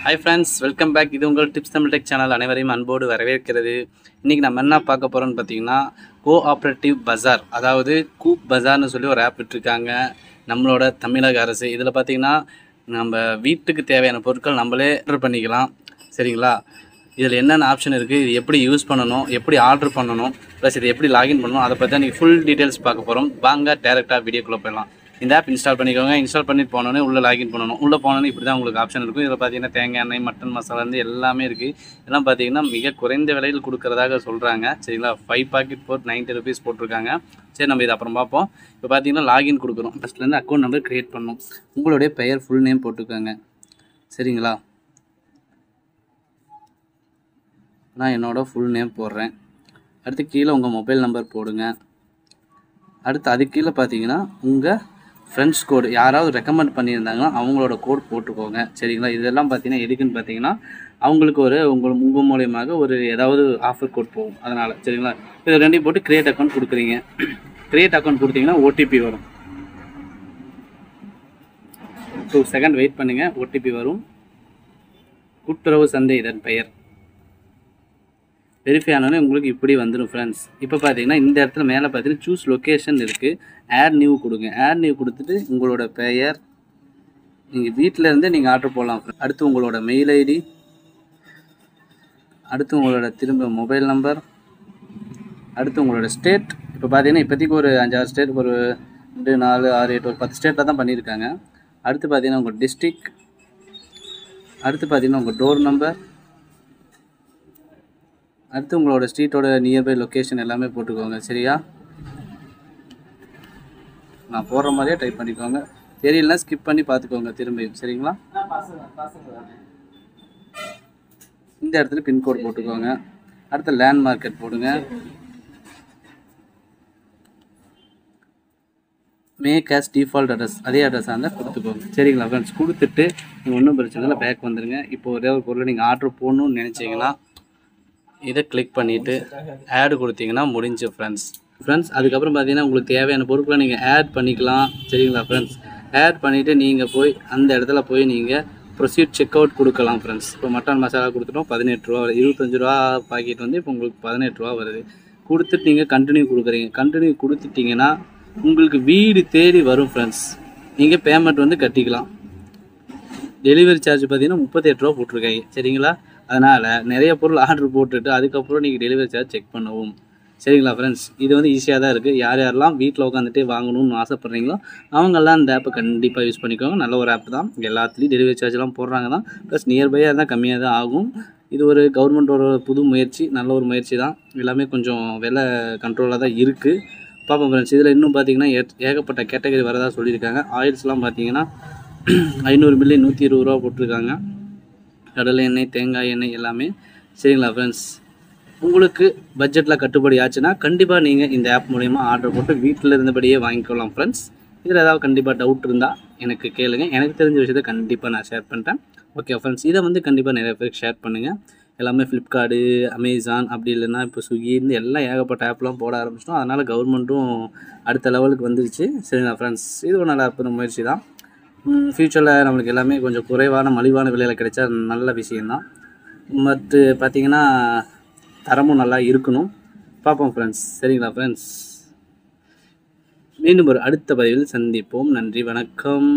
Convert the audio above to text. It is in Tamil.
Hi friends, welcome back. இது உங்கள் டிப்ஸ் தமிழ் டெக் சேனல். அனைவரையும் அன்போடு வரவேற்கிறது. இன்றைக்கி நம்ம என்ன பார்க்க போகிறோம்னு பார்த்தீங்கன்னா, கோஆப்ரேட்டிவ் பஜார், அதாவது கூப் பஜார்னு சொல்லி ஒரு ஆப் விட்டுருக்காங்க நம்மளோட தமிழக அரசு. இதில் பார்த்தீங்கன்னா நம்ம வீட்டுக்கு தேவையான பொருட்கள் நம்மளே ஆர்டர் பண்ணிக்கலாம். சரிங்களா? இதில் என்னென்ன ஆப்ஷன் இருக்குது, இது எப்படி யூஸ் பண்ணணும், எப்படி ஆர்டர் பண்ணணும், ப்ளஸ் இது எப்படி லாகின் பண்ணணும், அதை பற்றி தான் நீங்கள் ஃபுல் டீட்டெயில்ஸ் பார்க்க போகிறோம். வாங்க டேரெக்டாக வீடியோக்குள்ளே போயிடலாம். இந்த ஆப் இன்ஸ்டால் பண்ணிக்கோங்க. இன்ஸ்டால் பண்ணிட்டு போனோன்னே உள்ளே லாகின் பண்ணணும். உள்ளே போனோன்னே இப்படி தான் உங்களுக்கு ஆப்ஷன் இருக்கும். இதில் பார்த்தீங்கன்னா தேங்காய் எண்ணெய், மட்டன் மசாலா இருந்து எல்லாமே இருக்குது. இதெல்லாம் பார்த்தீங்கன்னா மிக குறைந்த விலையில் கொடுக்குறதாக சொல்கிறாங்க. சரிங்களா? 5 பாக்கெட் போட்டு 90 rupees போட்டிருக்காங்க. சரி, நம்ம இதை அப்புறம் பார்ப்போம். இப்போ பார்த்தீங்கன்னா லாகின் கொடுக்குறோம். ஃபஸ்ட்லேருந்து அக்கௌண்ட் நம்பர் க்ரியேட் பண்ணணும். உங்களுடைய பெயர் ஃபுல் நேம் போட்டுக்கோங்க. சரிங்களா? நான் என்னோடய ஃபுல் நேம் போடுறேன். அடுத்து கீழே உங்கள் மொபைல் நம்பர் போடுங்க. அடுத்து அது கீழே பார்த்தீங்கன்னா உங்கள் ஃப்ரெண்ட்ஸ் கோடு, யாராவது ரெக்கமெண்ட் பண்ணியிருந்தாங்கன்னா அவங்களோட கோட் போட்டுக்கோங்க. சரிங்களா? இதெல்லாம் பார்த்தீங்கன்னா எதுக்குன்னு பார்த்தீங்கன்னா அவங்களுக்கு உங்கள் மூலியமாக ஒரு ஏதாவது ஆஃபர் கோட் போகும், அதனால். சரிங்களா? இது ரெண்டையும் போட்டு க்ரியேட் அக்கௌண்ட் கொடுக்குறீங்க. க்ரியேட் அக்கௌண்ட் கொடுத்தீங்கன்னா ஓடிபி வரும். 2 செகண்ட் வெயிட் பண்ணுங்கள், ஓடிபி வரும். கூட்டுறவு சந்தை இதன் பெயர். வெரிஃபை ஆனோடனே உங்களுக்கு இப்படி வந்துடும் ஃப்ரெண்ட்ஸ். இப்போ பார்த்தீங்கன்னா இந்த இடத்துல மேலே பார்த்தீங்கன்னா சூஸ் லொக்கேஷன் இருக்குது. ஆட் நியூ கொடுங்க. ஆட் நியூ கொடுத்துட்டு உங்களோட பெயர், நீங்கள் வீட்டில் இருந்தே நீங்கள் ஆர்டர் போடலாம். அடுத்து உங்களோட மெயில் ஐடி, அடுத்து உங்களோட திரும்ப மொபைல் நம்பர், அடுத்து உங்களோட ஸ்டேட். இப்போ பார்த்தீங்கன்னா இப்போதைக்கு ஒரு 5-6 ஸ்டேட், ஒரு 2, 4, 6, 8, ஒரு 10 ஸ்டேட்டில் தான் பண்ணியிருக்காங்க. அடுத்து பார்த்தீங்கன்னா உங்கள் டிஸ்ட்ரிக், அடுத்து பார்த்தீங்கன்னா உங்கள் டோர் நம்பர், அடுத்து உங்களோட ஸ்ட்ரீட்டோட நியர்பை லொக்கேஷன் எல்லாமே போட்டுக்கோங்க. சரியா? நான் போடுற மாதிரியே டைப் பண்ணிக்கோங்க. தெரியலனா ஸ்கிப் பண்ணி பார்த்துக்கோங்க திரும்பியும். சரிங்களா? இந்த இடத்துல பின்கோடு போட்டுக்கோங்க. அடுத்து லேண்ட் மார்க்கெட் போடுங்க. மேக் ஆஸ் டிஃபால்ட் அட்ரஸ், அதே அட்ரஸாக இருந்தால் கொடுத்துக்கோங்க. சரிங்களா ஃப்ரெண்ட்ஸ்? கொடுத்துட்டு நீங்கள் ஒன்றும் பிரச்சனை இல்லை, பேக் வந்துடுங்க. இப்போ ஒரே ஒரு பொருளை நீங்கள் ஆர்டர் போடணும்னு நினச்சிங்கன்னா இதை கிளிக் பண்ணிவிட்டு ஆடு கொடுத்தீங்கன்னா முடிஞ்சு ஃப்ரெண்ட்ஸ். அதுக்கப்புறம் பார்த்தீங்கன்னா உங்களுக்கு தேவையான பொருட்களை நீங்கள் ஆட் பண்ணிக்கலாம். சரிங்களா ஃப்ரெண்ட்ஸ்? ஆட் பண்ணிவிட்டு நீங்கள் போய் அந்த இடத்துல போய் நீங்கள் ப்ரொசீட் செக் அவுட் கொடுக்கலாம் ஃப்ரெண்ட்ஸ். இப்போ மட்டன் மசாலா கொடுத்துட்டோம், 18 ரூபா வருது. 25 ரூபா பாக்கெட் வந்து இப்போ உங்களுக்கு 18 ரூபா வருது. கொடுத்துட்டு நீங்கள் கண்டினியூ கொடுக்குறீங்க. கண்டினியூ கொடுத்துட்டிங்கன்னா உங்களுக்கு வீடு தேடி வரும் ஃப்ரெண்ட்ஸ். நீங்கள் பேமெண்ட் வந்து கட்டிக்கலாம். டெலிவரி சார்ஜ் பார்த்தீங்கன்னா 38 ரூபா போட்டிருக்காங்க. சரிங்களா? அதனால் நிறைய பொருள் ஆர்டர் போட்டுட்டு அதுக்கப்புறம் நீங்கள் டெலிவரி சார்ஜ் செக் பண்ணவும். சரிங்களா ஃப்ரெண்ட்ஸ்? இது வந்து ஈஸியாக தான் இருக்குது. யார் யாரெல்லாம் வீட்டில் உட்காந்துட்டே வாங்கணும்னு ஆசைப்பட்றீங்களோ அவங்கெல்லாம் இந்த ஆப்பை கண்டிப்பாக யூஸ் பண்ணிக்கோங்க. நல்ல ஒரு ஆப் தான். எல்லாத்துலேயும் டெலிவரி சார்ஜ்லாம் போடுறாங்க தான், ப்ளஸ் நியர்பையாக இருந்தால் கம்மியாக தான் ஆகும். இது ஒரு கவர்மெண்ட்டோட புது முயற்சி, நல்ல ஒரு முயற்சி தான். எல்லாமே கொஞ்சம் விலை கண்ட்ரோலாக தான் இருக்குது. பார்ப்போம் ஃப்ரெண்ட்ஸ். இதில் இன்னும் பார்த்தீங்கன்னா ஏகப்பட்ட கேட்டகரி வரதாக சொல்லியிருக்காங்க. ஆயில்ஸ்லாம் பார்த்தீங்கன்னா 500 மில்லி 120 ரூபா போட்டிருக்காங்க. கடலை எண்ணெய், தேங்காய் எண்ணெய் எல்லாமே. சரிங்களா ஃப்ரெண்ட்ஸ்? உங்களுக்கு பட்ஜெட்டில் கட்டுப்படி ஆச்சுன்னா கண்டிப்பாக நீங்கள் இந்த ஆப் மூலிமா ஆர்டர் போட்டு வீட்டில் இருந்தபடியே வாங்கிக்கலாம் ஃப்ரெண்ட்ஸ். இதில் ஏதாவது கண்டிப்பாக டவுட் இருந்தால் எனக்கு கேளுங்க. எனக்கு தெரிஞ்ச விஷயத்தை கண்டிப்பாக நான் ஷேர் பண்ணுறேன். Okay friends? இதை வந்து கண்டிப்பாக நிறைய பேருக்கு ஷேர் பண்ணுங்கள். எல்லாமே ஃப்ளிப்கார்ட்டு, அமேசான், அப்படி இல்லைன்னா இப்போ ஸ்விக்கி இருந்து எல்லாம் ஏகப்பட்ட ஆப்லாம் போட ஆரம்பிச்சிட்டோம். அதனால் கவர்மெண்ட்டும் அடுத்த லெவலுக்கு வந்துருச்சு. சரிங்களா ஃப்ரெண்ட்ஸ்? இது ஒரு நல்ல அற்புத முயற்சி தான். ஃப்யூச்சரில் நம்மளுக்கு எல்லாமே கொஞ்சம் குறைவான மலிவான விலையில் கிடைச்சா நல்ல விஷயந்தான். மற்ற பார்த்திங்கன்னா தரமும் நல்லா இருக்கணும். பார்ப்போம் ஃப்ரெண்ட்ஸ். சரிங்களா ஃப்ரெண்ட்ஸ்? மீண்டும் ஒரு அடுத்த பதிவில் சந்திப்போம். நன்றி, வணக்கம்.